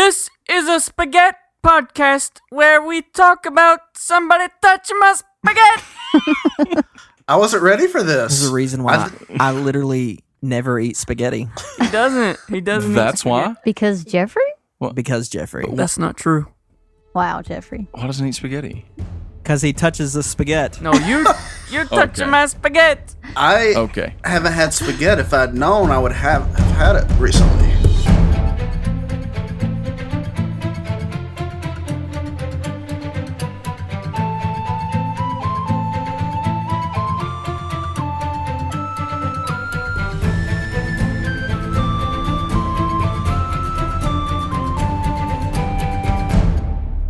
This is a spaghetti podcast where we talk about somebody touching my spaghetti. I wasn't ready for this. There's a reason why I literally never eat spaghetti. He doesn't. That's why? Because Jeffrey? Because Jeffrey. That's not true. Wow, Jeffrey. Why doesn't he eat spaghetti? Because he touches the spaghetti. No, you're touching my spaghetti. I haven't had spaghetti. If I'd known, I would have had it recently.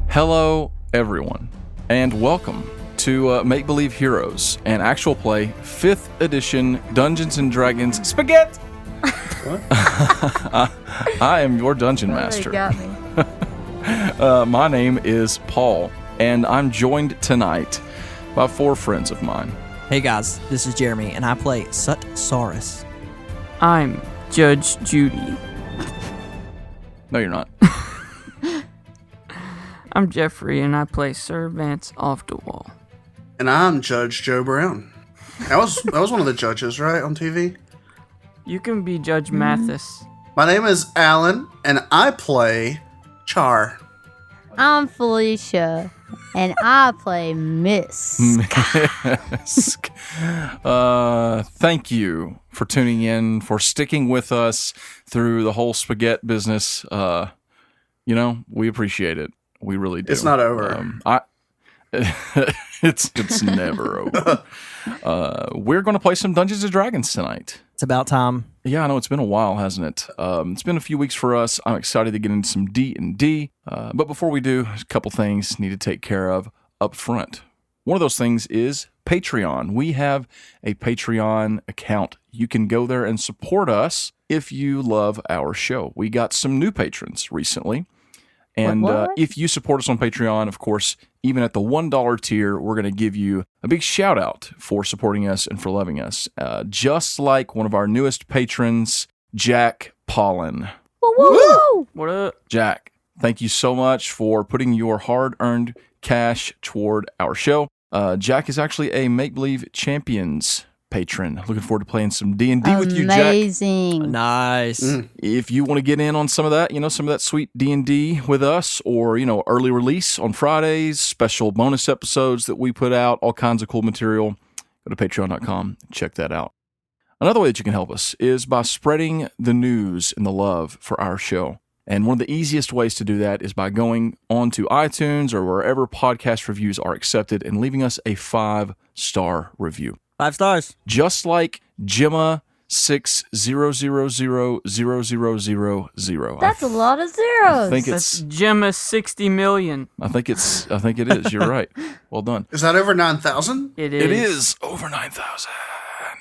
Hello, everyone, and welcome to Make Believe Heroes, an actual play 5th edition Dungeons and Dragons spaghetti. What? I am your dungeon master. You got me. My name is Paul, and I'm joined tonight by 4 friends of mine. Hey guys, this is Jeremy, and I play Sut-Saurus. I'm Judge Judy. No, you're not. I'm Jeffrey, and I play Sir Vance Off the Wall. And I'm Judge Joe Brown. That was one of the judges, right, on TV? You can be Judge Mathis. My name is Alan, and I play Char. I'm Felicia, and I play Miss. Thank you for tuning in, for sticking with us through the whole spaghetti business. We appreciate it. We really do. It's not over. It's never over. We're going to play some Dungeons and Dragons tonight. It's about time. Yeah, I know it's been a while, hasn't it? It's been a few weeks for us. I'm excited to get into some D&D. But before we do, a couple things need to take care of up front. One of those things is Patreon. We have a Patreon account. You can go there and support us if you love our show. We got some new patrons recently. And if you support us on Patreon, of course, even at the $1 tier, we're going to give you a big shout out for supporting us and for loving us. Just like one of our newest patrons, Jack Pollen. Woo, woo, woo. What up? Jack, thank you so much for putting your hard-earned cash toward our show. Jack is actually a Make Believe Champions patron. Looking forward to playing some D&D with you, Jack. Amazing. Nice. If you want to get in on some of that, some of that sweet D&D with us, or, early release on Fridays, special bonus episodes that we put out, all kinds of cool material, go to patreon.com and check that out. Another way that you can help us is by spreading the news and the love for our show. And one of the easiest ways to do that is by going onto iTunes or wherever podcast reviews are accepted and leaving us a 5-star review. 5 stars. Just like Gemma 6000000. That's a lot of zeros. I think That's it's Gemma 60 million. I think it is. You're right. Well done. Is that over 9,000? It is. It is over 9,000.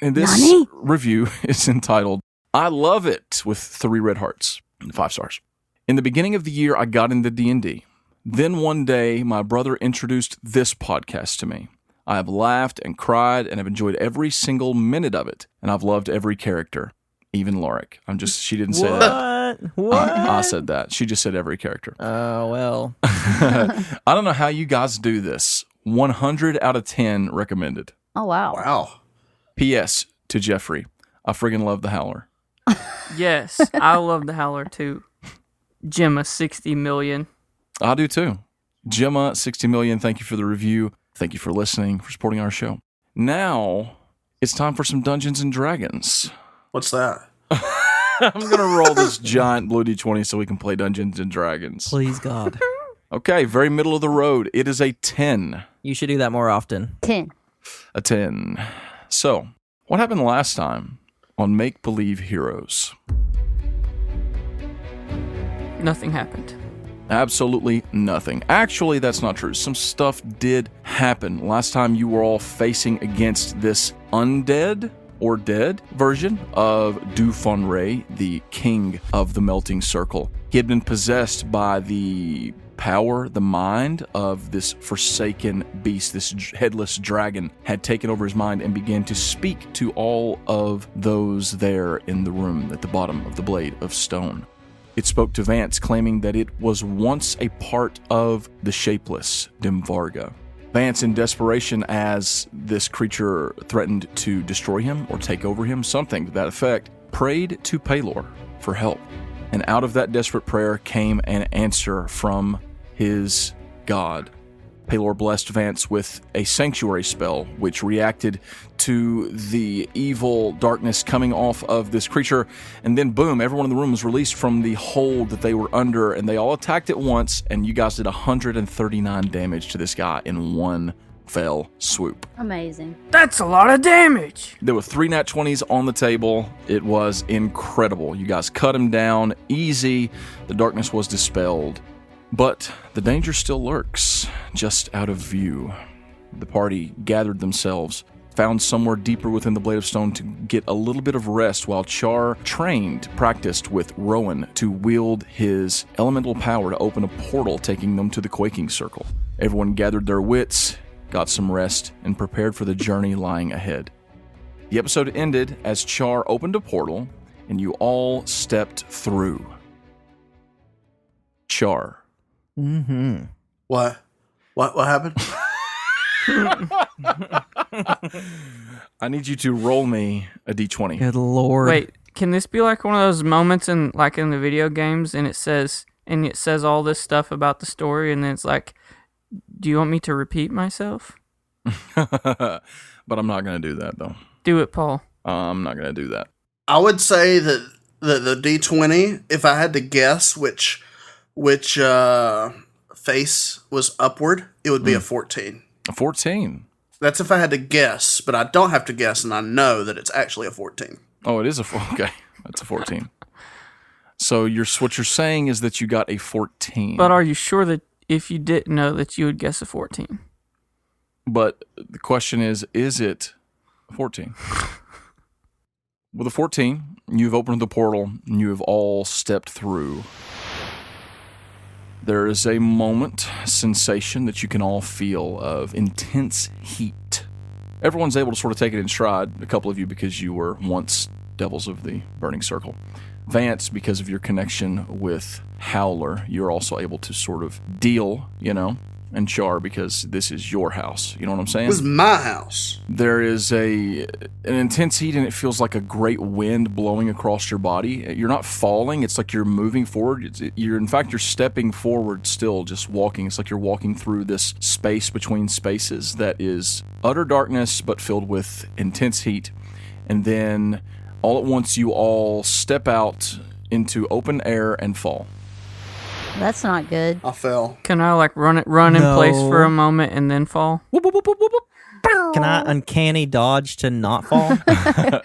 And this Nani? review is entitled I Love It with 3 red hearts and 5 stars. In the beginning of the year, I got into D&D. Then one day, my brother introduced this podcast to me. I have laughed and cried and have enjoyed every single minute of it. And I've loved every character, even Lorik. She didn't say that. What? I said that. She just said every character. Oh, well. I don't know how you guys do this. 100 out of 10 recommended. Oh, wow. Wow. P.S. to Jeffrey, I friggin' love the Howler. Yes, I love the Howler too. Gemma 60 million. I do too. Gemma 60 million, thank you for the review. Thank you for listening, for supporting our show. Now, it's time for some Dungeons and Dragons. What's that? I'm going to roll this giant blue D20 so we can play Dungeons and Dragons. Please, God. Okay, very middle of the road. It is a 10. You should do that more often. 10. A 10. So, what happened last time on Make Believe Heroes? Nothing happened. Absolutely nothing. Actually, that's not true. Some stuff did happen. Last time you were all facing against this undead or dead version of Dufonray, the king of the Melting Circle. He had been possessed by the power, the mind of this forsaken beast, this headless dragon, had taken over his mind and began to speak to all of those there in the room at the bottom of the Blade of Stone. It spoke to Vance, claiming that it was once a part of the shapeless Dimvarga. Vance, in desperation as this creature threatened to destroy him or take over him, something to that effect, prayed to Pelor for help. And out of that desperate prayer came an answer from his god. Pelor blessed Vance with a sanctuary spell, which reacted to the evil darkness coming off of this creature, and then boom, everyone in the room was released from the hold that they were under, and they all attacked at once, and you guys did 139 damage to this guy in one fell swoop. Amazing. That's a lot of damage. There were 3 nat 20s on the table. It was incredible. You guys cut him down easy. The darkness was dispelled. But the danger still lurks, just out of view. The party gathered themselves, found somewhere deeper within the Blade of Stone to get a little bit of rest while Char practiced with Rowan to wield his elemental power to open a portal taking them to the Quaking Circle. Everyone gathered their wits, got some rest, and prepared for the journey lying ahead. The episode ended as Char opened a portal and you all stepped through. Char. Mm-hmm. What happened? I need you to roll me a d20. Good lord. Wait, can this be like one of those moments in the video games, and it says all this stuff about the story, and then it's like, do you want me to repeat myself? But I'm not going to do that, though. Do it, Paul. I'm not going to do that. I would say that the D20, if I had to guess which face was upward, it would be a 14. A 14. That's if I had to guess, but I don't have to guess, and I know that it's actually a 14. Oh, it is a 4. Okay, that's a 14. So what you're saying is that you got a 14. But are you sure that if you didn't know that you would guess a 14? But the question is it a 14? With a 14, you've opened the portal, and you have all stepped through. There is a sensation that you can all feel of intense heat. Everyone's able to sort of take it in stride, a couple of you because you were once devils of the Burning Circle. Vance, because of your connection with Howler, you're also able to sort of deal, and Char, because this is your house. You know what I'm saying? It was my house. There is an intense heat, and it feels like a great wind blowing across your body. You're not falling. It's like you're moving forward. You're stepping forward still, just walking. It's like you're walking through this space between spaces that is utter darkness, but filled with intense heat. And then all at once, you all step out into open air and fall. That's not good. I fell. Can I run in place for a moment and then fall? Whoop, whoop, whoop, whoop, whoop, whoop. Can I uncanny dodge to not fall?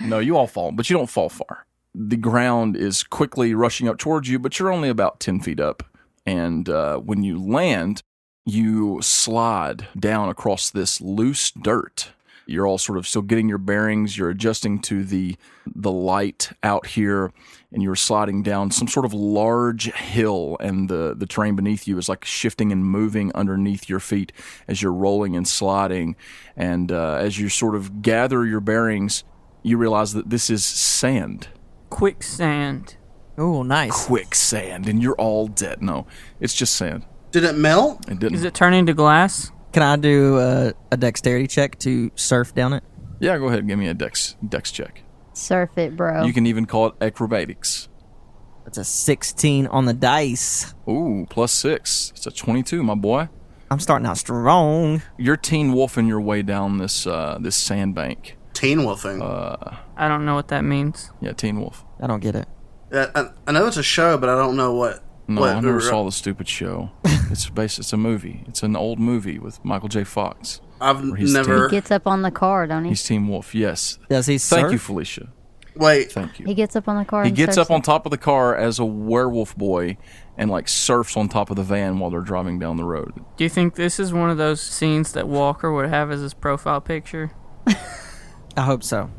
No, you all fall, but you don't fall far. The ground is quickly rushing up towards you, but you're only about 10 feet up. And when you land, you slide down across this loose dirt. You're all sort of still getting your bearings. You're adjusting to the light out here, and you're sliding down some sort of large hill, and the terrain beneath you is like shifting and moving underneath your feet as you're rolling and sliding. And as you sort of gather your bearings, you realize that this is sand. Quicksand. Oh, nice. Quicksand, and you're all dead. No, it's just sand. Did it melt? It didn't. Is it turning to glass? Can I do a dexterity check to surf down it? Yeah, go ahead and give me a dex check. Surf it, bro. You can even call it acrobatics. That's a 16 on the dice. Ooh, +6. It's a 22, my boy. I'm starting out strong. You're teen wolfing your way down this sandbank. Teen wolfing. I don't know what that means. Yeah, teen wolf. I don't get it. I know it's a show, but I don't know what. No, I never saw the stupid show. It's a movie. It's an old movie with Michael J. Fox. I've he's never. He gets up on the car, don't he? He's Team Wolf, yes. Does he surf? Thank you, Felicia. Wait. Thank you. He gets up on the car. He and gets surfs up on it. top of the car as a werewolf boy and surfs on top of the van while they're driving down the road. Do you think this is one of those scenes that Walker would have as his profile picture? I hope so.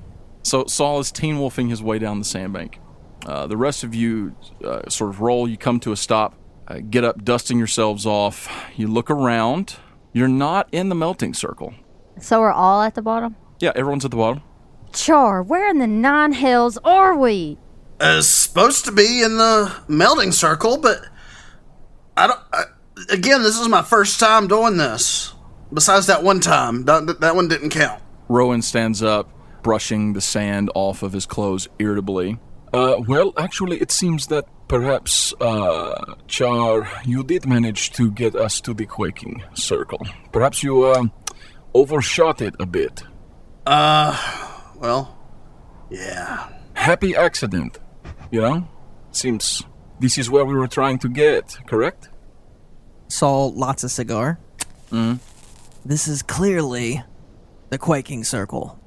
So Saul is teen wolfing his way down the sandbank. The rest of you sort of roll. You come to a stop. Get up, dusting yourselves off. You look around. You're not in the melting circle. So we're all at the bottom? Yeah, everyone's at the bottom. Char, where in the nine hells are we? It's supposed to be in the melting circle, but again, this is my first time doing this. Besides that one time, that one didn't count. Rowan stands up, brushing the sand off of his clothes irritably. Well, actually, it seems that perhaps, Char, you did manage to get us to the Quaking Circle. Perhaps you, overshot it a bit. Well, yeah. Happy accident, you know? Seems this is where we were trying to get, correct? Saul lights a cigar. Mm-hmm. This is clearly the Quaking Circle.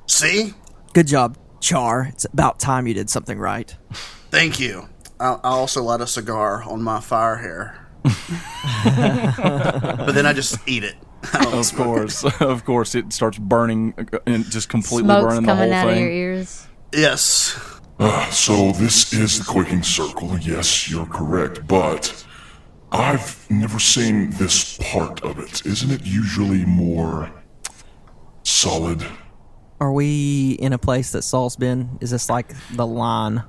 See? Good job, Char. It's about time you did something right. Thank you. I also light a cigar on my fire hair. But then I just eat it. Of course, it starts burning and just completely Smoke's burning the whole coming out of your thing. ears. Yes. So this is the Quaking Circle. Yes, you're correct, but I've never seen this part of it. Isn't it usually more solid? Are we in a place that Saul's been? Is this like the line?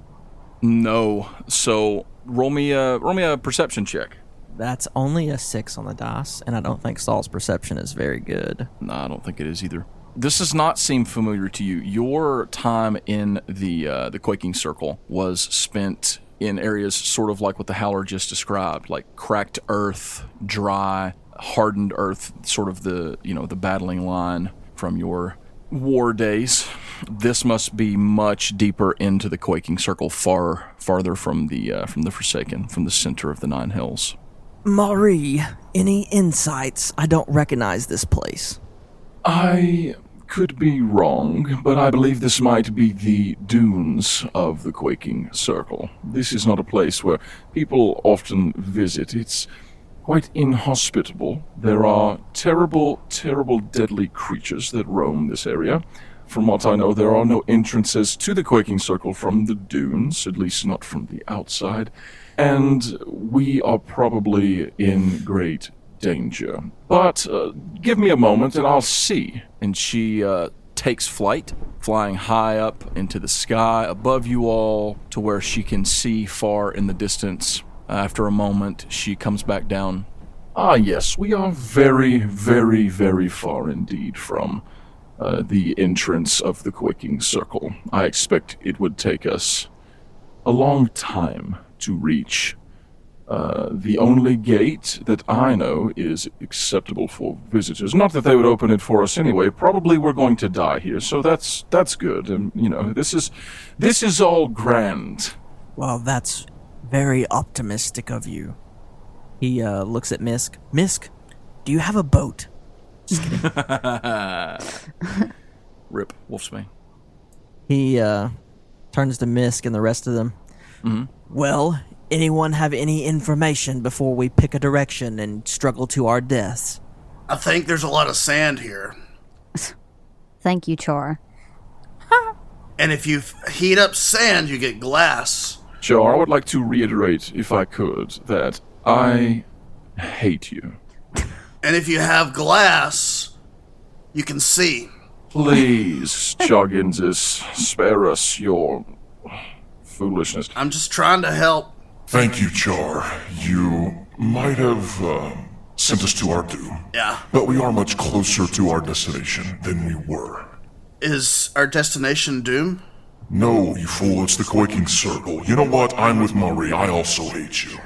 No, so roll me a perception check. That's only a 6 on the dice, and I don't think Saul's perception is very good. No, I don't think it is either. This does not seem familiar to you. Your time in the Quaking Circle was spent in areas sort of like what the Howler just described, like cracked earth, dry, hardened earth, sort of the battling line from your war days. This must be much deeper into the Quaking Circle, farther from the Forsaken, from the center of the Nine Hills. Marie, any insights? I don't recognize this place. I could be wrong, but I believe this might be the dunes of the Quaking Circle. This is not a place where people often visit. It's quite inhospitable. There are terrible, terrible, deadly creatures that roam this area. From what I know, there are no entrances to the Quaking Circle from the dunes, at least not from the outside, and we are probably in great danger. But give me a moment and I'll see. And she takes flight, flying high up into the sky above you all to where she can see far in the distance. After a moment, she comes back down. Ah, yes, we are very, very, very far indeed from the entrance of the Quaking Circle. I expect it would take us a long time to reach. The only gate that I know is acceptable for visitors. Not that they would open it for us anyway. Probably we're going to die here, so that's good. And this is all grand. Well, that's very optimistic of you. He looks at Misk. Misk, do you have a boat? Just kidding. Rip, Wolfsbane. He turns to Misk and the rest of them. Mm-hmm. Well, anyone have any information before we pick a direction and struggle to our deaths? I think there's a lot of sand here. Thank you, Char. And if you heat up sand, you get glass. Char, I would like to reiterate, if I could, that I hate you. And if you have glass, you can see. Please, Chogginses, spare us your foolishness. I'm just trying to help. Thank you, Char. You might have sent us to our doom. Yeah. But we are much closer to our destination than we were. Is our destination doom? No, you fool, it's the Quaking Circle. You know what? I'm with Marie. I also hate you.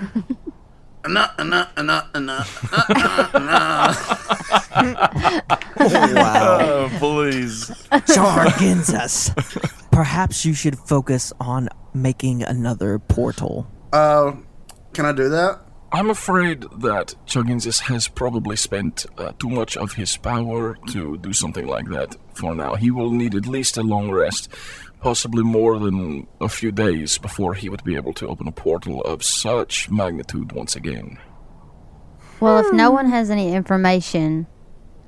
Wow. Please. Char Ginzas. Perhaps you should focus on making another portal. Can I do that? I'm afraid that Chogginsis has probably spent too much of his power to do something like that for now. He will need at least a long rest, possibly more than a few days before he would be able to open a portal of such magnitude once again. Well, if no one has any information,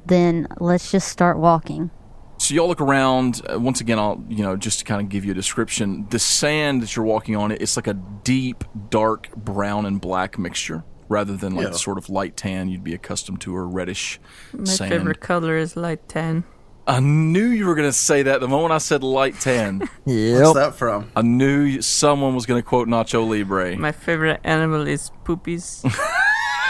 then let's just start walking. So y'all look around. Once again, I'll, just to kind of give you a description. The sand that you're walking on, it's like a deep, dark brown and black mixture, rather than like the sort of light tan you'd be accustomed to, or reddish My sand. favorite color is light tan. I knew you were going to say that the moment I said light tan. What's Yep. that from? I knew someone was going to quote Nacho Libre. My favorite animal is poopies.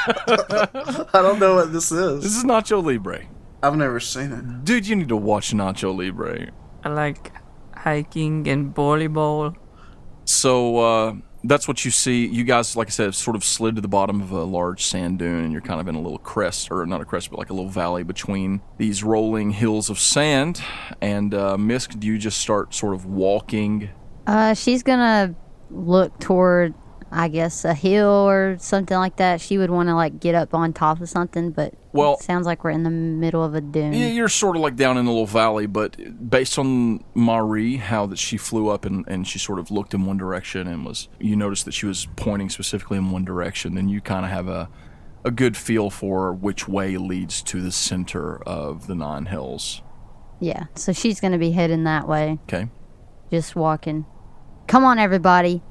I don't know what this This is. is Nacho Libre. I've never seen it. Dude, you need to watch Nacho Libre. I like hiking and volleyball. So that's what you see. You guys, like I said, have sort of slid to the bottom of a large sand dune, and you're kind of in a little crest, or not a crest, but like a little valley between these rolling hills of sand. And Misk, do you just start sort of walking? She's gonna look toward, I guess, a hill or something like that. She would want to like get up on top of something, but Well- it sounds like we're in the middle of a dune. Yeah, you're sort of like down in a little valley, but based on Marie, how that she flew up and she sort of looked in one direction and you noticed that she was pointing specifically in one direction, then you kind of have a good feel for which way leads to the center of the 9 hills. Yeah, so she's gonna be heading that way, Okay? just walking. Come on, everybody.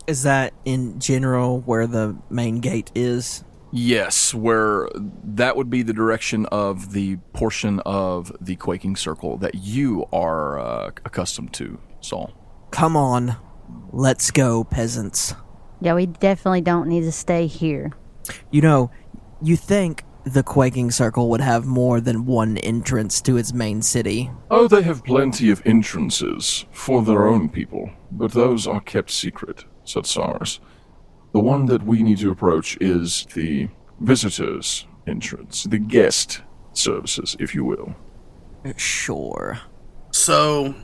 Is that in general where the main gate is? Yes, where that would be the direction of the portion of the Quaking Circle that you are accustomed to, Saul. Come on. Let's go, peasants. Yeah, we definitely don't need to stay here. You know, you think the Quaking Circle would have more than one entrance to its main city. Oh, they have plenty of entrances for their own people, but those are kept secret, said Sars. The one that we need to approach is the visitors' entrance, the guest services, if you will. Sure. So,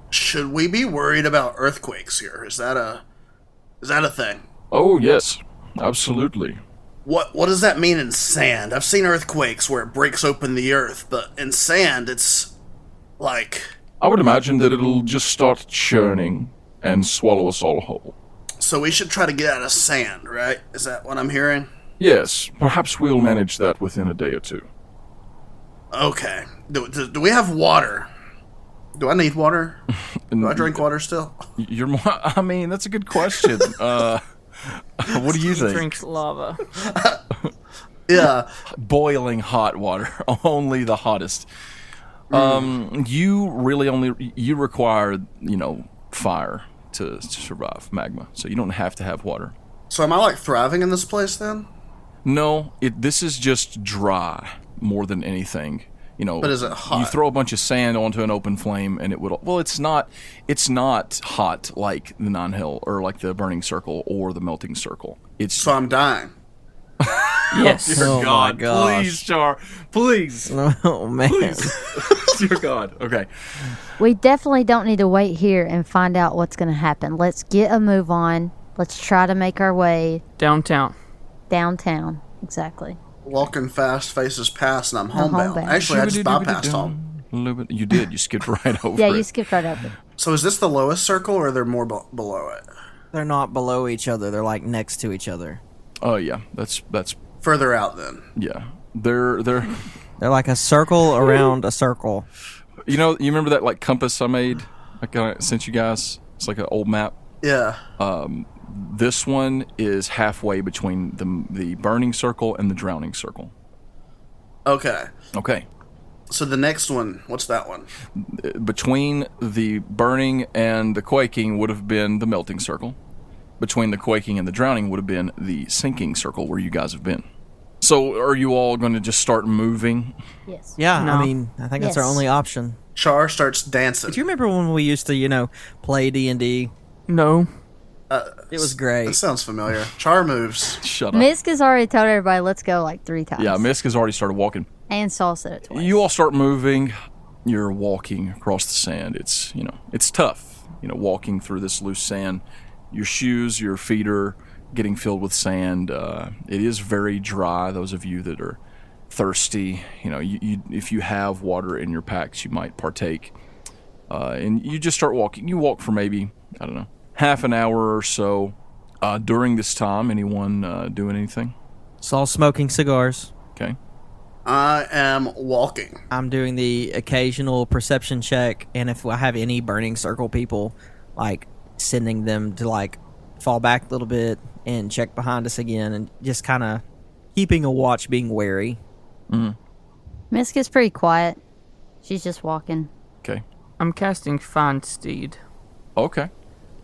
should we be worried about earthquakes here? Is that a thing? Oh, yes, absolutely. What does that mean in sand? I've seen earthquakes where it breaks open the earth, but in sand it's like, I would imagine that it'll just start churning and swallow us all whole. so we should try to get out of sand, right? Is that what I'm hearing? Yes, perhaps we'll manage that within a day or two. Okay. Do we have water? Do I need water? Do I drink water still? You're more, I mean, that's a good question. What do you He think? drinks lava. Yeah. Boiling hot water, only the hottest. You really you require, fire to survive magma, so you don't have to have water. So am I like thriving in this place then? No, this is just dry more than anything. But is it hot? You throw a bunch of sand onto an open flame, and it would. Well, it's not hot like the 9 hill or like the burning circle or the melting circle. It's So I'm dying. Yes. dear Oh my God, gosh. please, Char, please, Oh, man. dear God. Okay, We definitely don't need to wait here and find out what's going to happen. Let's get a move on. Let's try to make our way Downtown. downtown. Exactly. Walking fast, faces past, and I'm I'm homebound. homebound. Actually, I just bypassed home. You did. You skipped right over Yeah, it. you skipped right over. So is this the lowest circle, or are there more below it? They're not below each other. They're like next to each other. Oh yeah, that's Further out then. yeah. They're They're like a circle around a circle. you remember that like compass I made? I sent you guys. It's like an old map. Yeah. This one is halfway between the burning circle and the drowning circle. Okay. Okay. So the next one, what's that one? Between the burning and the quaking would have been the melting circle. Between the quaking and the drowning would have been the sinking circle where you guys have been. So are you all going to just start moving? Yes. Yeah, No. I mean, I think that's our Yes. only option. Char starts dancing. Do you remember when we used to, play D&D? No. It was That great. sounds familiar. Char moves. Shut up. Misk has already told everybody, let's go like 3 times. Yeah, Misk has already started walking. And Saul said it twice. You all start moving. You're walking across the sand. It's it's tough. Walking through this loose sand. Your shoes, your feet are getting filled with sand. It is very dry. Those of you that are thirsty, you if you have water in your packs, you might partake. And you just start walking. You walk for maybe half an hour or so. During this time, anyone doing anything? Saul smoking cigars. Okay. I am walking. I'm doing the occasional perception check, and if I have any burning circle people, like sending them to like fall back a little bit and check behind us again, and just kind of keeping a watch, being wary. Misk is pretty quiet. She's just walking. Okay. I'm casting Find Steed. Okay.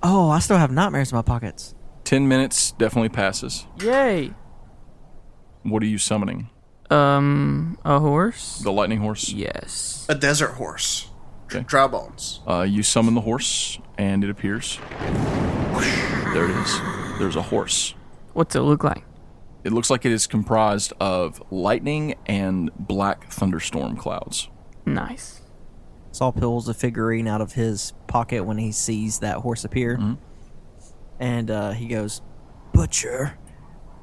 Oh, I still have nightmares in my pockets. 10 minutes definitely passes. Yay! What are you summoning? A horse? The lightning horse? Yes. A desert horse. Okay. Dry bones. You summon the horse, and it appears. There it is. There's a horse. What's it look like? It looks like it is comprised of lightning and black thunderstorm clouds. Nice. Saul pulls a figurine out of his pocket when he sees that horse appear. Mm-hmm. And he goes, Butcher.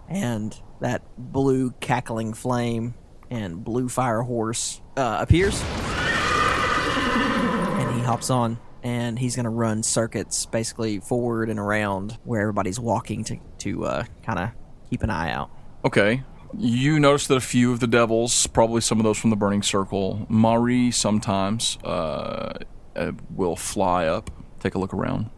And that blue cackling flame and blue fire horse appears. And he hops on. And he's going to run circuits basically forward and around where everybody's walking to kind of keep an eye out. Okay. You notice that a few of the devils, probably some of those from the Burning Circle, Marie sometimes will fly up, take a look around.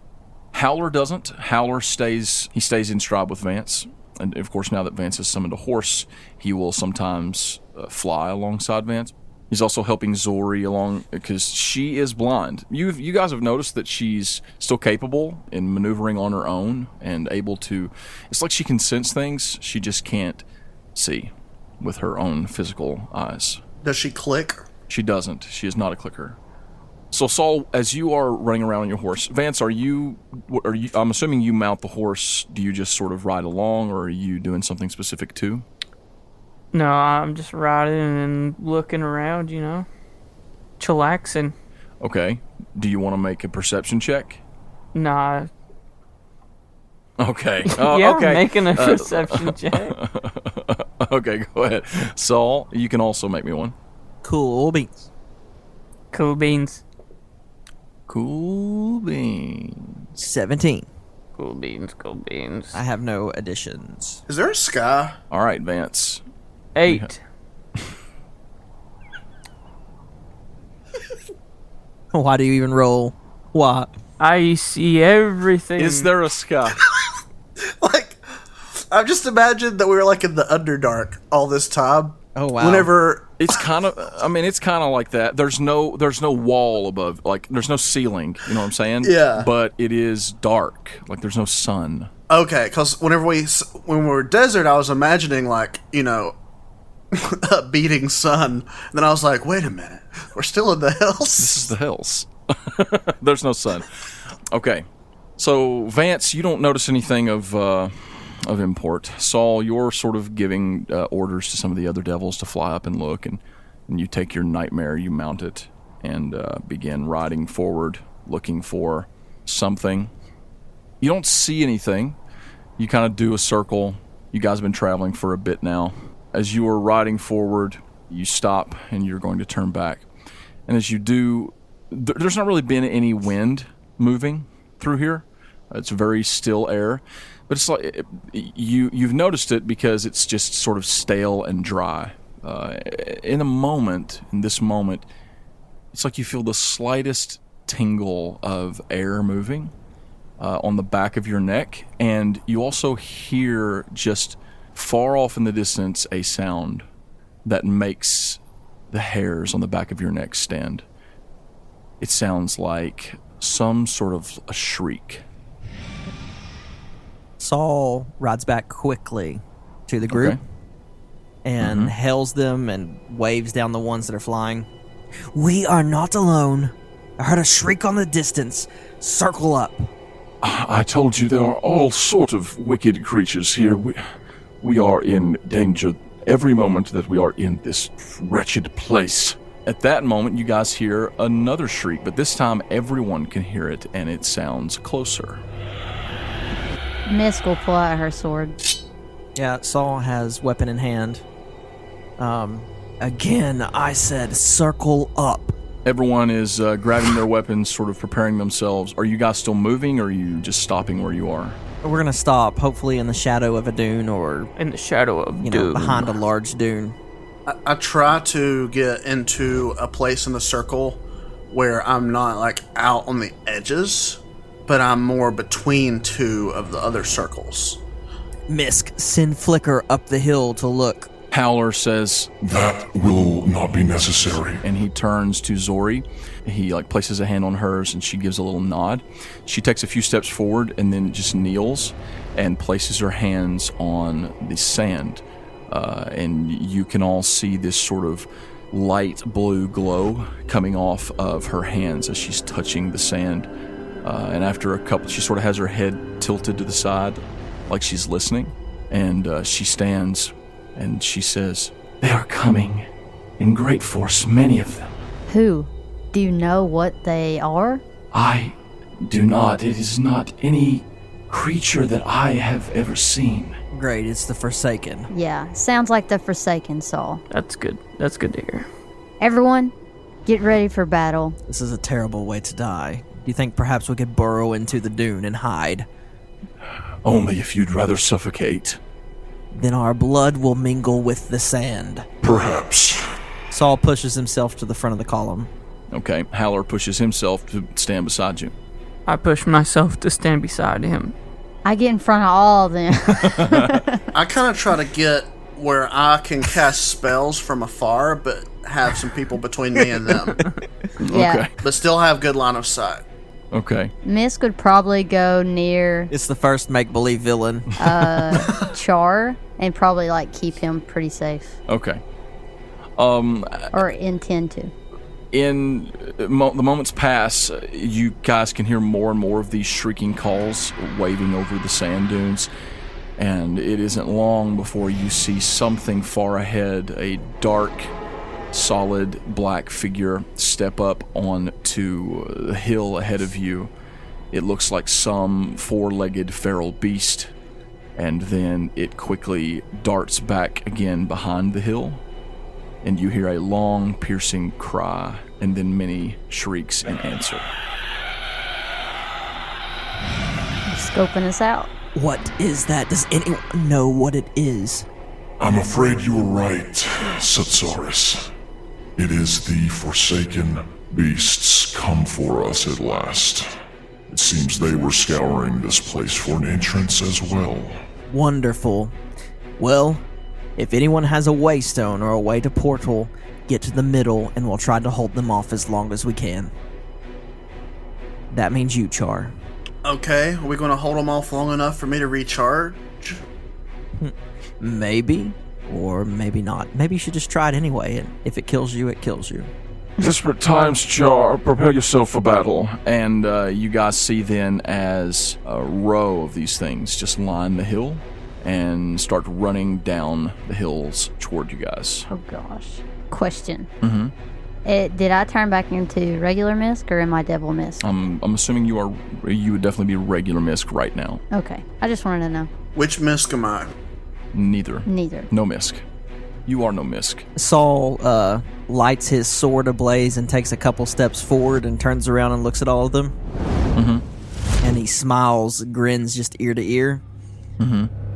Howler doesn't. Howler stays in stride with Vance. And of course, now that Vance has summoned a horse, he will sometimes fly alongside Vance. He's also helping Zori along because she is blind. You guys have noticed that she's still capable in maneuvering on her own and able to... It's like she can sense things. She just can't see with her own physical eyes. Does she click? She doesn't. She is not a clicker. So Saul, as you are running around on your horse, Vance, are you? I'm assuming you mount the horse. Do you just sort of ride along, or are you doing something specific too? No, I'm just riding and looking around, you know. Chillaxing. Okay. Do you want to make a perception check? Nah. Okay. Yeah, okay. I'm making a perception check. Okay, go ahead. Saul, you can also make me one. Cool beans. Cool beans. Cool beans. 17. Cool beans, cool beans. I have no additions. Is there a sky? All right, Vance. 8. Why do you even roll? Why? I see everything. Is there a sky? Like, I've just imagined that we were like in the Underdark all this time. Oh, wow. Whenever It's kind of. I mean, it's kind of like that. There's no wall above. Like, there's no ceiling. You know what I'm saying? Yeah. But it is dark. Like, there's no sun. okay, because when we were desert, I was imagining like a beating sun. And then I was like, wait a minute, we're still in the hills. This is the hills. There's no sun. Okay. So Vance, you don't notice anything of import. Saul, you're sort of giving orders to some of the other devils to fly up and look, and you take your nightmare, you mount it, and begin riding forward, looking for something. You don't see anything. You kind of do a circle. You guys have been traveling for a bit now. As you are riding forward, you stop, and you're going to turn back. And as you do, there's not really been any wind moving through here. It's very still air. But it's like you've noticed it because it's just sort of stale and dry. In this moment, it's like you feel the slightest tingle of air moving on the back of your neck, and you also hear just far off in the distance a sound that makes the hairs on the back of your neck stand. It sounds like some sort of a shriek. Saul rides back quickly to the group and hails them and waves down the ones that are flying. We are not alone. I heard a shriek on the distance. Circle up. I told you there are all sort of wicked creatures here. We are in danger every moment that we are in this wretched place. At that moment, you guys hear another shriek, but this time everyone can hear it, and it sounds closer. Misk will pull out her sword. Yeah, Saul has weapon in hand. Again, I said circle up. Everyone is grabbing their weapons, sort of preparing themselves. Are you guys still moving, or are you just stopping where you are? We're going to stop, hopefully in the shadow of a dune or, in the shadow of doom. behind a large dune. I try to get into a place in the circle where I'm not like out on the edges, but I'm more between two of the other circles. Misk, send Flicker up the hill to look. Howler says, That will not be necessary. and he turns to Zori. He places a hand on hers, and she gives a little nod. She takes a few steps forward and then just kneels and places her hands on the sand. And you can all see this sort of light blue glow coming off of her hands as she's touching the sand. And after a couple, she sort of has her head tilted to the side like she's listening. And she stands and she says, "They are coming in great force, many of them." Who? Do you know what they are? I do not. It is not any creature that I have ever seen. Great, it's the Forsaken. Yeah, sounds like the Forsaken, Saul. That's good. That's good to hear. Everyone, get ready for battle. This is a terrible way to die. Do you think perhaps we could burrow into the dune and hide? Only if you'd rather suffocate. Then our blood will mingle with the sand. Perhaps. Saul pushes himself to the front of the column. Okay, Howler pushes himself to stand beside you. I push myself to stand beside him. I get in front of all of them. I kind of try to get where I can cast spells from afar, but have some people between me and them, Yeah. Okay. but still have good line of sight. Okay. Misk would probably go near It's the first make-believe villain. Char and probably keep him pretty safe. Okay. Or intend to. In the moments pass, you guys can hear more and more of these shrieking calls waving over the sand dunes, and it isn't long before you see something far ahead, a dark, solid black figure step up onto the hill ahead of you. It looks like some four-legged feral beast, and then it quickly darts back again behind the hill. And you hear a long, piercing cry, and then many shrieks in answer. Scoping us out. What is that? Does anyone know what it is? I'm afraid you were right, Satsaris. It is the Forsaken beasts come for us at last. It seems they were scouring this place for an entrance as well. Wonderful. Well, if anyone has a waystone or a way to portal, get to the middle and we'll try to hold them off as long as we can. That means you, Char. Okay, are we going to hold them off long enough for me to recharge? Maybe, or maybe not. Maybe you should just try it anyway, and if it kills you, it kills you. Desperate times, Char. Prepare yourself for battle. And you guys see then as a row of these things just line the hill and start running down the hills toward you guys. Oh gosh. Question. Did I turn back into regular Misk or am I Devil Misk? I'm assuming you would definitely be regular Misk right now. Okay. I just wanted to know. Which Misk am I? Neither. Neither. No Misk. You are no Misk. Saul lights his sword ablaze and takes a couple steps forward and turns around and looks at all of them. And he smiles, grins just ear to ear.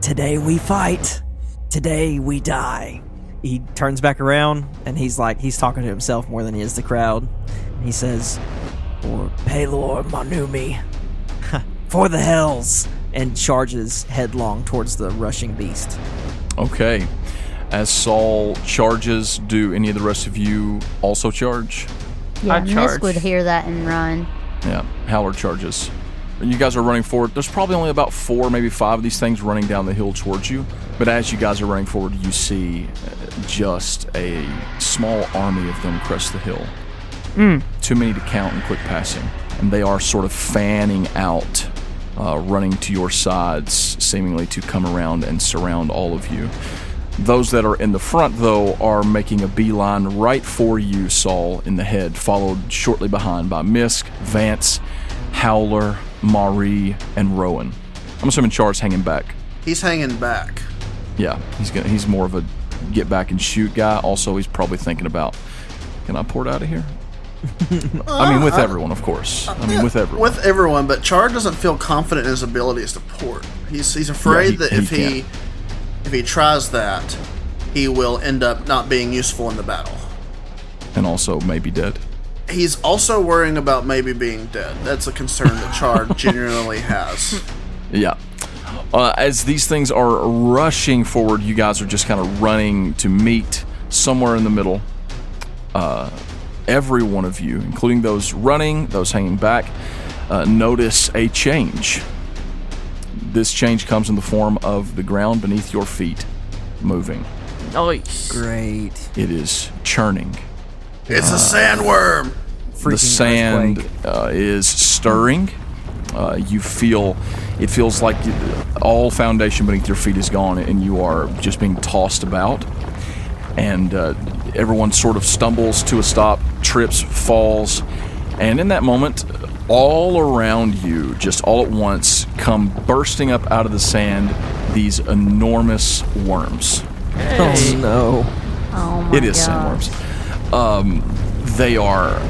Today we fight. Today we die. He turns back around and he's talking to himself more than he is the crowd. He says, "For Pelor Manumi, for the hells," and charges headlong towards the rushing beast. Okay. As Saul charges, do any of the rest of you also charge? Yeah, I charge. Misk would hear that and run. Yeah, Howler charges. You guys are running forward. There's probably only about 4, maybe 5 of these things running down the hill towards you. But as you guys are running forward, you see just a small army of them crest the hill. Too many to count in quick passing. And they are sort of fanning out, running to your sides, seemingly to come around and surround all of you. Those that are in the front, though, are making a beeline right for you, Saul, in the head, followed shortly behind by Misk, Vance, Howler, Marie, and Rowan. I'm assuming Char's hanging back. He's hanging back. Yeah, he's more of a get back and shoot guy. Also, he's probably thinking about, can I port out of here? I mean, with everyone, of course. With everyone. With everyone, but Char doesn't feel confident in his abilities to port. He's afraid that if he tries that, he will end up not being useful in the battle. And also maybe dead. He's also worrying about maybe being dead. That's a concern that Char genuinely has. Yeah. As these things are rushing forward, you guys are just kind of running to meet somewhere in the middle. Every one of you, including those running, those hanging back, notice a change. This change comes in the form of the ground beneath your feet moving. Nice. Great. It is churning. It's a sandworm. The sand is stirring. You feel, it feels like all foundation beneath your feet is gone and you are just being tossed about. And everyone sort of stumbles to a stop, trips, falls. And in that moment, all around you, just all at once, come bursting up out of the sand these enormous worms. Oh no. Oh my It is gosh. sandworms. They are,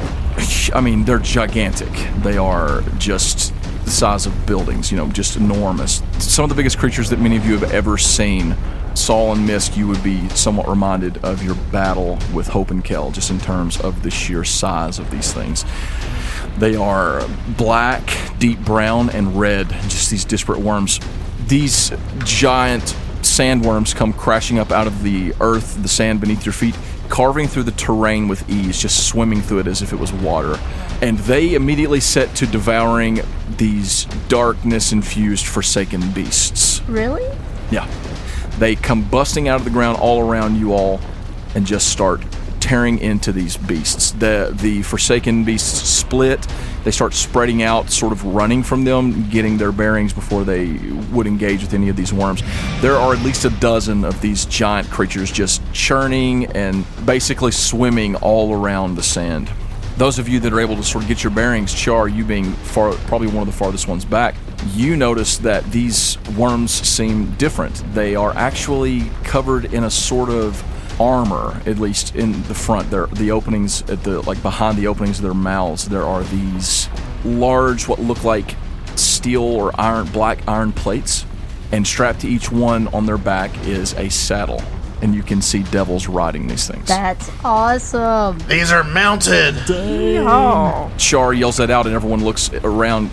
I mean, they're gigantic. They are just the size of buildings, just enormous. Some of the biggest creatures that many of you have ever seen. Saul and Misk, you would be somewhat reminded of your battle with Hope and Kel, just in terms of the sheer size of these things. They are black, deep brown, and red, just these disparate worms. These giant sandworms come crashing up out of the earth, the sand beneath your feet, carving through the terrain with ease, just swimming through it as if it was water. And they immediately set to devouring these darkness-infused Forsaken beasts. Really? Yeah. They come busting out of the ground all around you all and just start tearing into these beasts. The Forsaken beasts split. They start spreading out, sort of running from them, getting their bearings before they would engage with any of these worms. There are at least a dozen of these giant creatures just churning and basically swimming all around the sand. Those of you that are able to sort of get your bearings, Char, you being probably one of the farthest ones back, you notice that these worms seem different. They are actually covered in a sort of armor, at least in the front. The openings at behind the openings of their mouths, there are these large, what look like steel or black iron plates, and strapped to each one on their back is a saddle. And you can see devils riding these things. That's awesome. These are mounted. Char yells that out, and everyone looks around,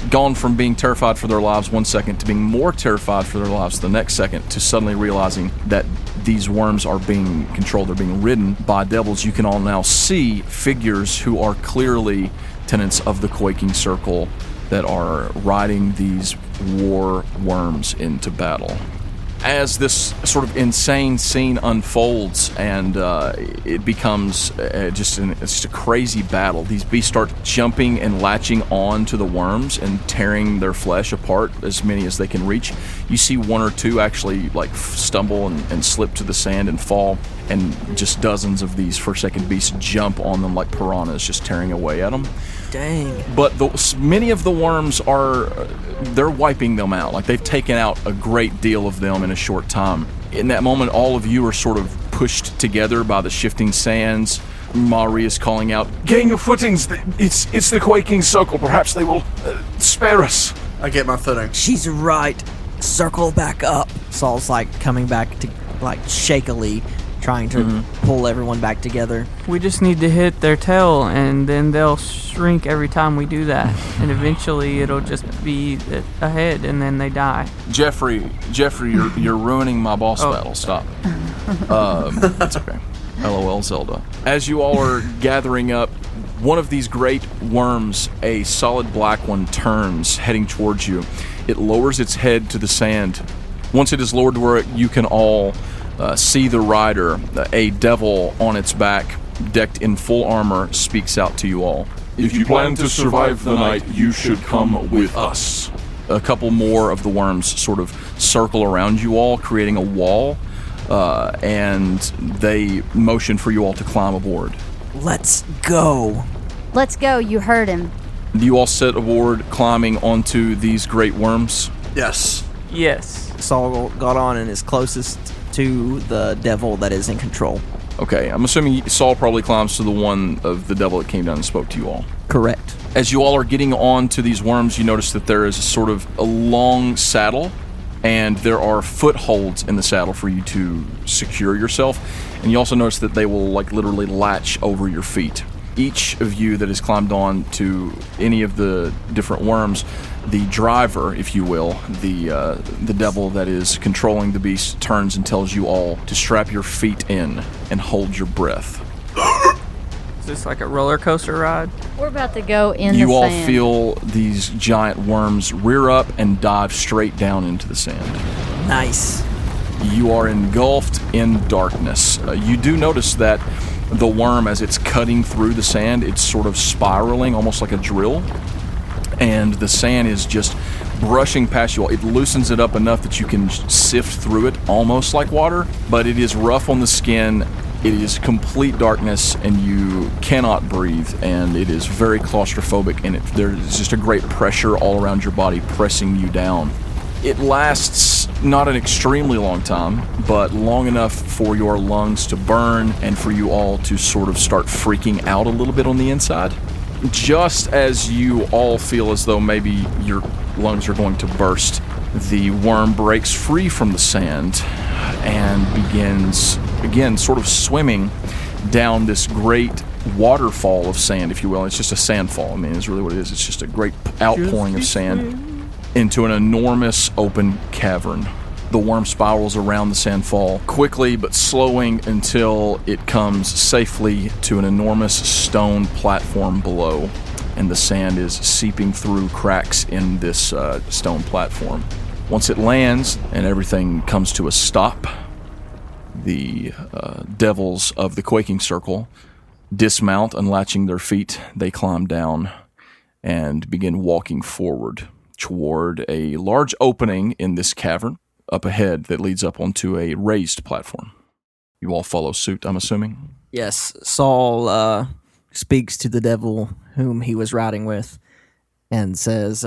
gone from being terrified for their lives 1 second to being more terrified for their lives the next second, to suddenly realizing that these worms are being controlled, they're being ridden by devils. You can all now see figures who are clearly tenants of the Quaking Circle that are riding these war worms into battle. As this sort of insane scene unfolds and it becomes just a crazy battle, these beasts start jumping and latching on to the worms and tearing their flesh apart, as many as they can reach. You see one or two actually stumble and slip to the sand and fall, and just dozens of these Forsaken beasts jump on them like piranhas, just tearing away at them. Dang. But many of the worms they're wiping them out. Like, they've taken out a great deal of them in a short time. In that moment, all of you are sort of pushed together by the shifting sands. Mari is calling out, Gain your footings. It's the Quaking Circle. Perhaps they will spare us. I get my footing. She's right. Circle back up. Saul's coming back to shakily, trying to pull everyone back together. We just need to hit their tail, and then they'll shrink every time we do that. And eventually it'll just be a head, and then they die. Jeffrey, you're ruining my boss battle. Stop. That's okay. LOL, Zelda. As you all are gathering up, one of these great worms, a solid black one, turns, heading towards you. It lowers its head to the sand. Once it is lowered to where you can all see the rider, a devil on its back, decked in full armor, speaks out to you all. If you plan to survive the night, you should come with us. A couple more of the worms sort of circle around you all, creating a wall, and they motion for you all to climb aboard. Let's go. Let's go. You heard him. You all sit aboard, climbing onto these great worms. Yes. Yes. Saul got on and is closest to the devil that is in control. Okay, I'm assuming Saul probably climbs to the one of the devil that came down and spoke to you all. Correct. As you all are getting on to these worms, you notice that there is a long saddle, and there are footholds in the saddle for you to secure yourself. And you also notice that they will literally latch over your feet. each of you that has climbed on to any of the different worms, the driver, if you will, the devil that is controlling the beast, turns and tells you all to strap your feet in and hold your breath. Is this like a roller coaster ride? We're about to go in the You all sand. feel these giant worms rear up and dive straight down into the sand. Nice. You are engulfed in darkness. You do notice that the worm, as it's cutting through the sand, it's sort of spiraling, almost like a drill. And the sand is just brushing past you all. It loosens it up enough that you can sift through it almost like water, but it is rough on the skin. It is complete darkness, and you cannot breathe, and it is very claustrophobic, and there's just a great pressure all around your body pressing you down. It lasts not an extremely long time, but long enough for your lungs to burn and for you all to sort of start freaking out a little bit on the inside. Just as you all feel as though maybe your lungs are going to burst, the worm breaks free from the sand and begins, again, sort of swimming down this great waterfall of sand, if you will. It's just a sandfall. I mean, it's really what it is. It's just a great outpouring of sand into an enormous open cavern. The worm spirals around the sandfall quickly but slowing until it comes safely to an enormous stone platform below, and the sand is seeping through cracks in this stone platform. Once it lands and everything comes to a stop, the devils of the Quaking Circle dismount, unlatching their feet. They climb down and begin walking forward toward a large opening in this cavern up ahead that leads up onto a raised platform. You all follow suit, I'm assuming? Yes, Saul speaks to the devil whom he was riding with and says,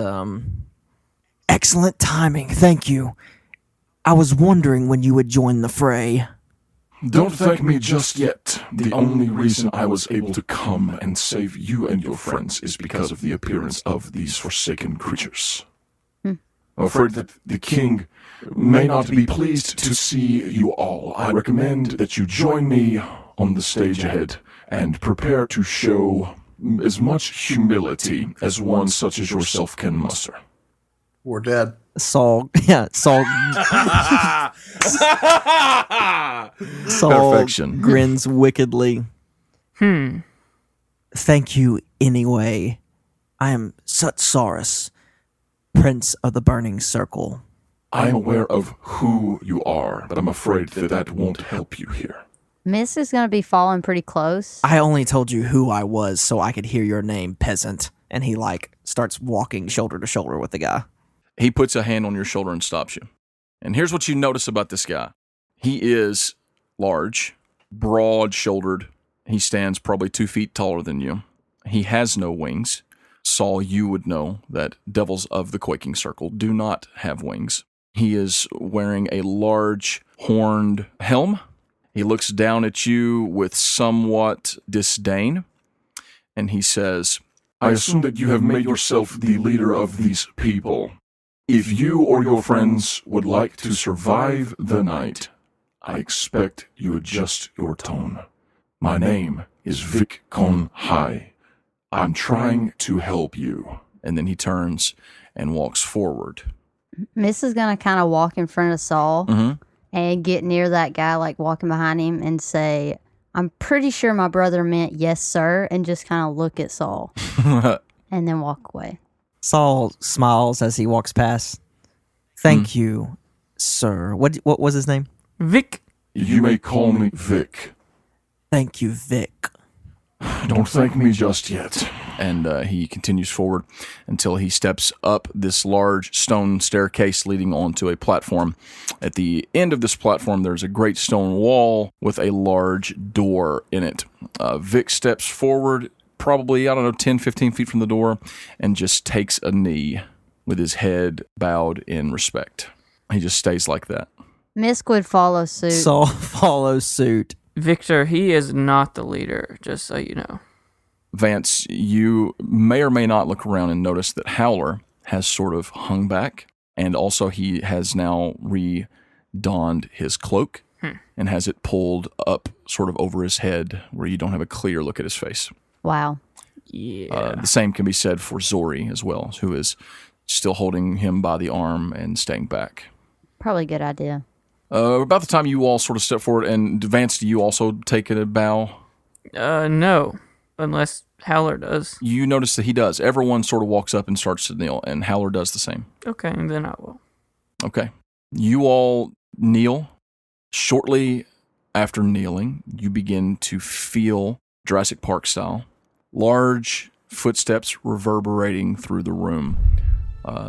excellent timing, thank you. I was wondering when you would join the fray. Don't thank me just yet. The only reason I was able to come and save you and your friends is because of the appearance of these forsaken creatures. I'm afraid that the king may not be pleased to see you all. I recommend that you join me on the stage ahead and prepare to show as much humility as one such as yourself can muster. We're dead. Saul Saul Perfection. grins wickedly. Thank you anyway. I am Sutsaurus, Prince of the Burning Circle. I am aware of who you are, but I'm afraid that that won't help you here. Miss is going to be falling pretty close. I only told you who I was so I could hear your name, peasant. And he starts walking shoulder to shoulder with the guy. He puts a hand on your shoulder and stops you. And here's what you notice about this guy. He is large, broad-shouldered. He stands probably 2 feet taller than you. He has no wings. Saul, you would know that devils of the Quaking Circle do not have wings. He is wearing a large horned helm. He looks down at you with somewhat disdain, and he says, I assume that you have made yourself the leader of these people. If you or your friends would like to survive the night, I expect you adjust your tone. My name is Vic Con Hai. I'm trying to help you. And then he turns and walks forward. Miss is going to kind of walk in front of Saul and get near that guy, like walking behind him, and say, I'm pretty sure my brother meant yes, sir, and just kind of look at Saul and then walk away. Saul smiles as he walks past. Thank you, sir. What was his name? Vic. You may call me Vic. Thank you, Vic. Don't thank me just yet. And he continues forward until he steps up this large stone staircase leading onto a platform. At the end of this platform, there's a great stone wall with a large door in it. Vic steps forward, probably, 10, 15 feet from the door, and just takes a knee with his head bowed in respect. He just stays like that. Miss would follow suit. Saul follows suit. Victor, he is not the leader, just so you know. Vance, you may or may not look around and notice that Howler has sort of hung back, and also he has now re-donned his cloak and has it pulled up sort of over his head where you don't have a clear look at his face. Wow. Yeah. The same can be said for Zori as well, who is still holding him by the arm and staying back. Probably a good idea. About the time you all sort of step forward, and Vance, do you also take a bow? No, unless Howler does. You notice that he does. Everyone sort of walks up and starts to kneel, and Howler does the same. Okay, then I will. Okay. You all kneel. Shortly after kneeling, you begin to feel Jurassic Park style. Large footsteps reverberating through the room.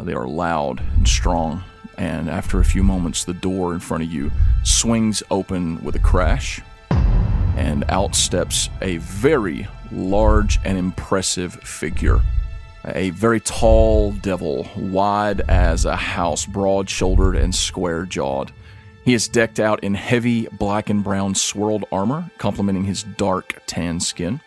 They are loud and strong, and after a few moments, the door in front of you swings open with a crash, and out steps a very large and impressive figure. A very tall devil, wide as a house, broad-shouldered and square-jawed. He is decked out in heavy black and brown swirled armor, complementing his dark tan skin.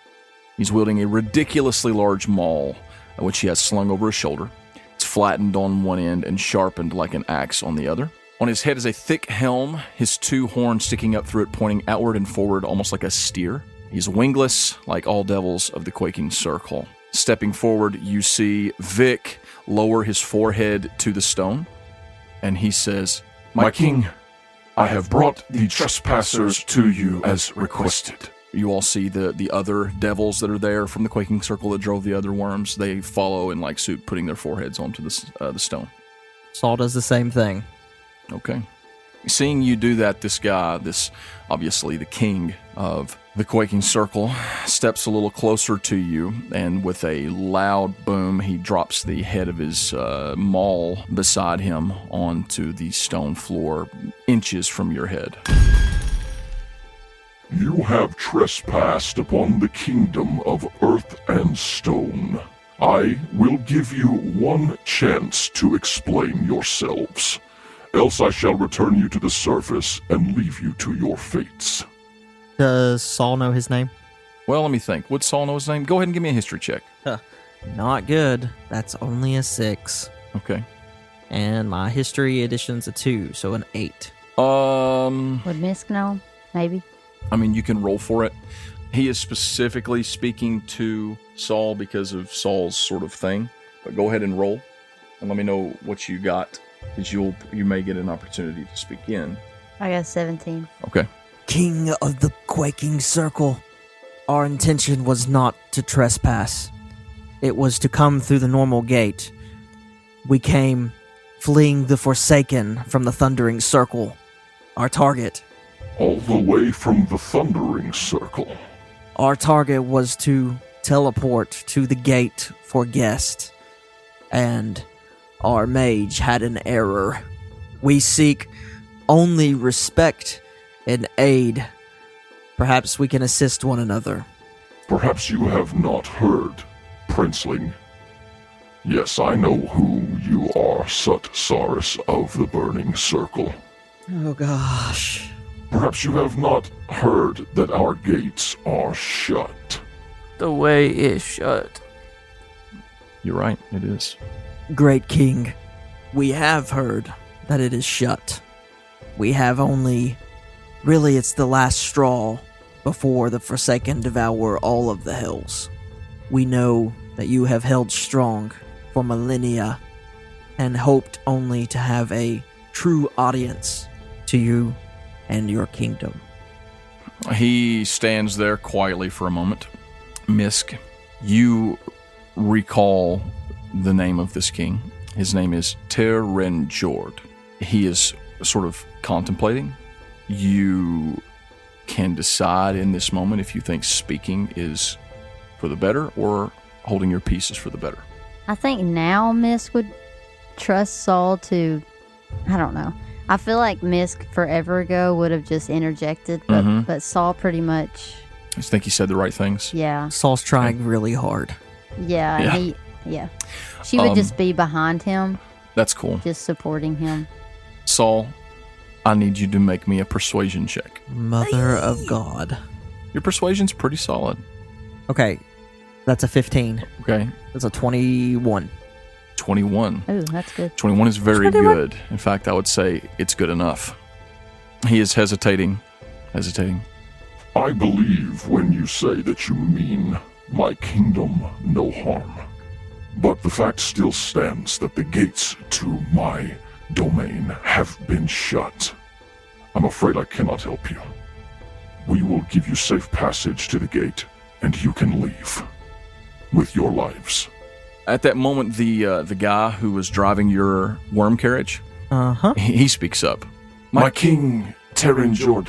He's wielding a ridiculously large maul, which he has slung over his shoulder. It's flattened on one end and sharpened like an axe on the other. On his head is a thick helm, his two horns sticking up through it, pointing outward and forward almost like a steer. He's wingless, like all devils of the Quaking Circle. Stepping forward, you see Vic lower his forehead to the stone, and he says, My king, I have brought the trespassers to you as requested. You all see the other devils that are there from the Quaking Circle that drove the other worms. They follow in like suit, putting their foreheads onto the stone. Saul does the same thing. Okay. Seeing you do that, this guy, obviously the king of the Quaking Circle, steps a little closer to you, and with a loud boom, he drops the head of his maul beside him onto the stone floor, inches from your head. You have trespassed upon the kingdom of earth and stone. I will give you one chance to explain yourselves, else I shall return you to the surface and leave you to your fates. Does Saul know his name? Well, let me think. Would Saul know his name? Go ahead and give me a history check. Not good. That's only a 6. Okay. And my history edition's a 2, so an 8. Would Misk know? Maybe. I mean, you can roll for it. He is specifically speaking to Saul because of Saul's sort of thing. But go ahead and roll, and let me know what you got, because you may get an opportunity to speak in. I got 17. Okay. King of the Quaking Circle, our intention was not to trespass. It was to come through the normal gate. We came fleeing the Forsaken from the Thundering Circle. Our target. All the way from the Thundering Circle. Our target was to teleport to the gate for guest. And our mage had an error. We seek only respect and aid. Perhaps we can assist one another. Perhaps you have not heard, Princeling. Yes, I know who you are, Sut-Saris of the Burning Circle. Oh gosh. Perhaps you have not heard that our gates are shut. The way is shut. You're right, it is. Great King, we have heard that it is shut. We have only... Really, it's the last straw before the Forsaken devour all of the hills. We know that you have held strong for millennia and hoped only to have a true audience to you and your kingdom. He stands there quietly for a moment. Misk, you recall the name of this king. His name is Terenjord. He is sort of contemplating. You can decide in this moment if you think speaking is for the better or holding your peace is for the better. I think now Misk would trust Saul to... I don't know. I feel like Misk forever ago would have just interjected, but Saul pretty much... I think he said the right things. Yeah. Saul's trying really hard. Yeah. She would just be behind him. That's cool. Just supporting him. Saul, I need you to make me a persuasion check. Mother of God. Your persuasion's pretty solid. Okay, that's a 15. Okay. That's a 21. 21. Ooh, that's good. 21 is very good. In fact, I would say it's good enough. He is hesitating. I believe when you say that you mean my kingdom no harm. But the fact still stands that the gates to my domain have been shut. I'm afraid I cannot help you. We will give you safe passage to the gate, and you can leave with your lives. At that moment, the guy who was driving your worm carriage, he speaks up. My king, Terenjord,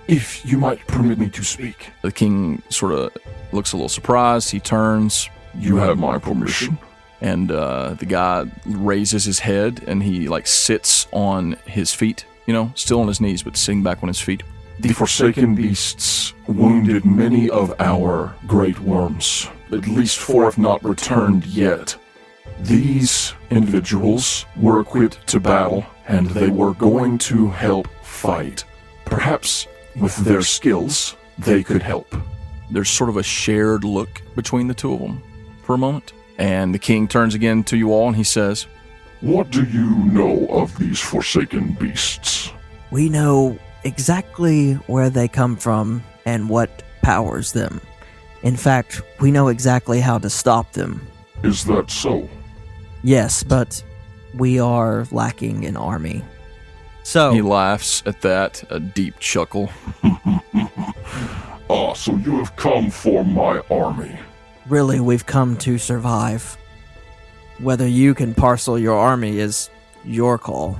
if you might permit me to speak. The king sort of looks a little surprised. He turns. You have my permission. And the guy raises his head, and he sits on his feet, still on his knees, but sitting back on his feet. The Forsaken Beasts wounded many of our great worms. At least 4 have not returned yet. These individuals were equipped to battle, and they were going to help fight. Perhaps with their skills, they could help. There's sort of a shared look between the two of them for a moment. And the king turns again to you all, and he says, What do you know of these Forsaken Beasts? We know exactly where they come from and what powers them. In fact, we know exactly how to stop them. Is that so? Yes, but we are lacking an army. So he laughs at that, a deep chuckle. So you have come for my army. Really, we've come to survive. Whether you can parcel your army is your call.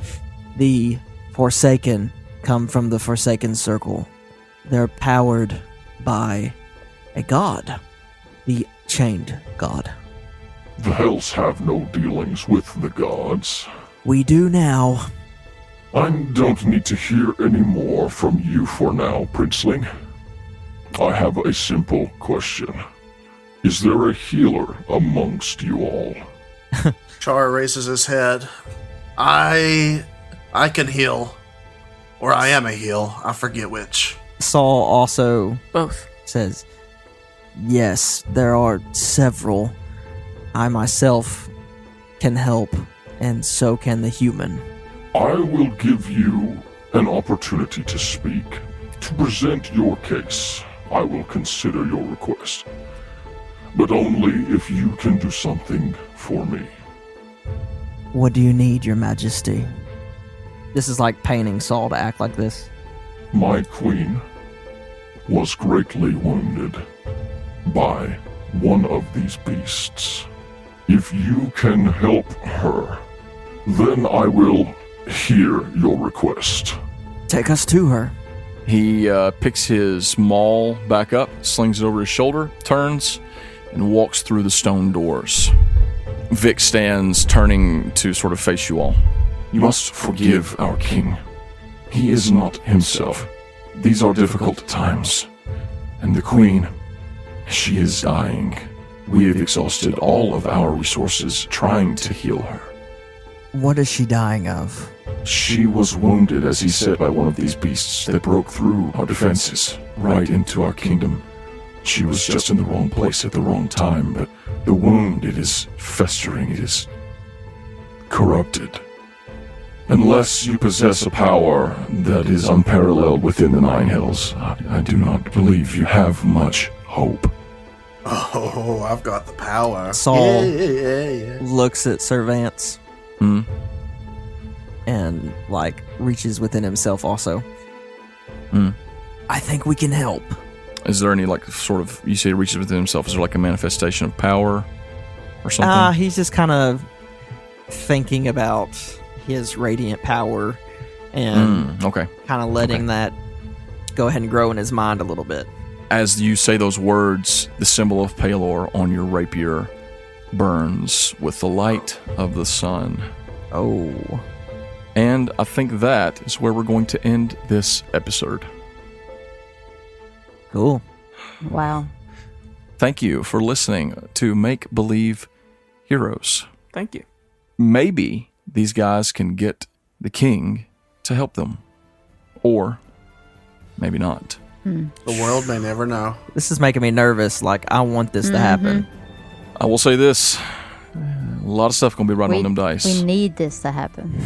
The Forsaken come from the Forsaken Circle. They're powered by a god. The Chained God. The Hells have no dealings with the gods. We do now. I don't need to hear any more from you for now, Princeling. I have a simple question. Is there a healer amongst you all? Char raises his head. I can heal. Or I am a heal. I forget which. Saul also Both. says, yes, there are several. I myself can help, and so can the human. I will give you an opportunity to speak. To present your case, I will consider your request. But only if you can do something for me. What do you need, Your Majesty? This is like painting Saul to act like this. My queen was greatly wounded by one of these beasts. If you can help her, then I will hear your request. Take us to her. He picks his maul back up, slings it over his shoulder, turns, and walks through the stone doors. Vic stands, turning to sort of face you all. You must forgive our king. He is not himself. These are difficult times. And the queen, she is dying. We have exhausted all of our resources trying to heal her. What is she dying of? She was wounded, as he said, by one of these beasts that broke through our defenses, right into our kingdom. She was just in the wrong place at the wrong time, but the wound, it is festering, it is corrupted. Unless you possess a power that is unparalleled within the Nine Hells, I do not believe you have much hope. Oh, I've got the power. Saul Yeah. looks at Sir Vance and reaches within himself also. I think we can help. Is there any you say he reaches within himself, is there a manifestation of power or something? He's just kind of thinking about his radiant power and Okay. kind of letting that go ahead and grow in his mind a little bit. As you say those words, the symbol of Palor on your rapier burns with the light of the sun. Oh. And I think that is where we're going to end this episode. Cool. Wow. Thank you for listening to Make Believe Heroes. Thank you. Maybe these guys can get the king to help them. Or maybe not. The world may never know. This is making me nervous. I want this to happen. I will say this. A lot of stuff going to be riding on them dice. We need this to happen.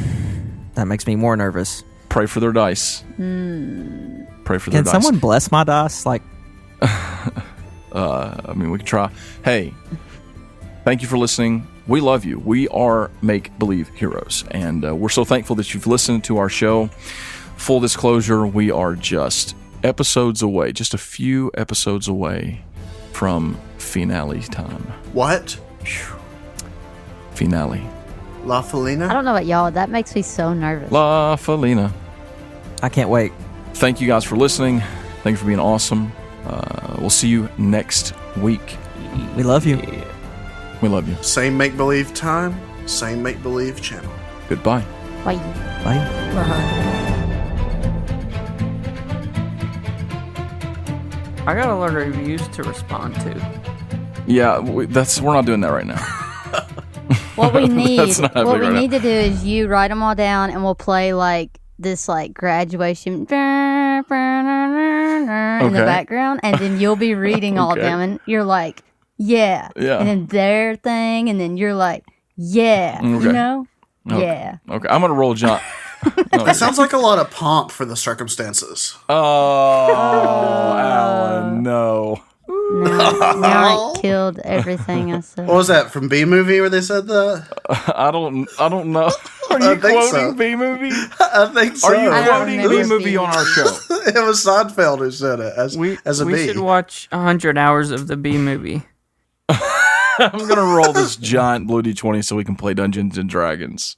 That makes me more nervous. Pray for their dice. Pray for their Can dice. someone bless my dice? I mean, we could try. Hey, thank you for listening. We love you. We are Make Believe Heroes, and we're so thankful that you've listened to our show. Full disclosure, we are just episodes away, just a few episodes away from finale time. What? Finale. La Felina? I don't know about y'all. That makes me so nervous. La Felina. I can't wait. Thank you guys for listening. Thank you for being awesome. We'll see you next week. We love you. We love you. Same make believe time, same make believe channel. Goodbye. Bye. Bye. I got a lot of reviews to respond to. Yeah, we're not doing that right now. What we need, That's not happening what we right need to do is you write them all down, and we'll play like this, like graduation in the background, and then you'll be reading all of them, and you're like, yeah, Yeah. and then their thing, and then you're like, yeah, Okay. you know, Okay. yeah. Okay, I'm gonna roll John. That sounds like a lot of pomp for the circumstances. Oh, Alan, no. No, now I killed everything I said. What was that, from B Movie where they said that? I don't know. Are I you think quoting so. B movie? I think so. Are you I don't quoting remember B movie B on our show? It was Seinfeld who said it as a We B. should watch 100 hours of the B movie. I'm gonna roll this giant blue D20 so we can play Dungeons and Dragons.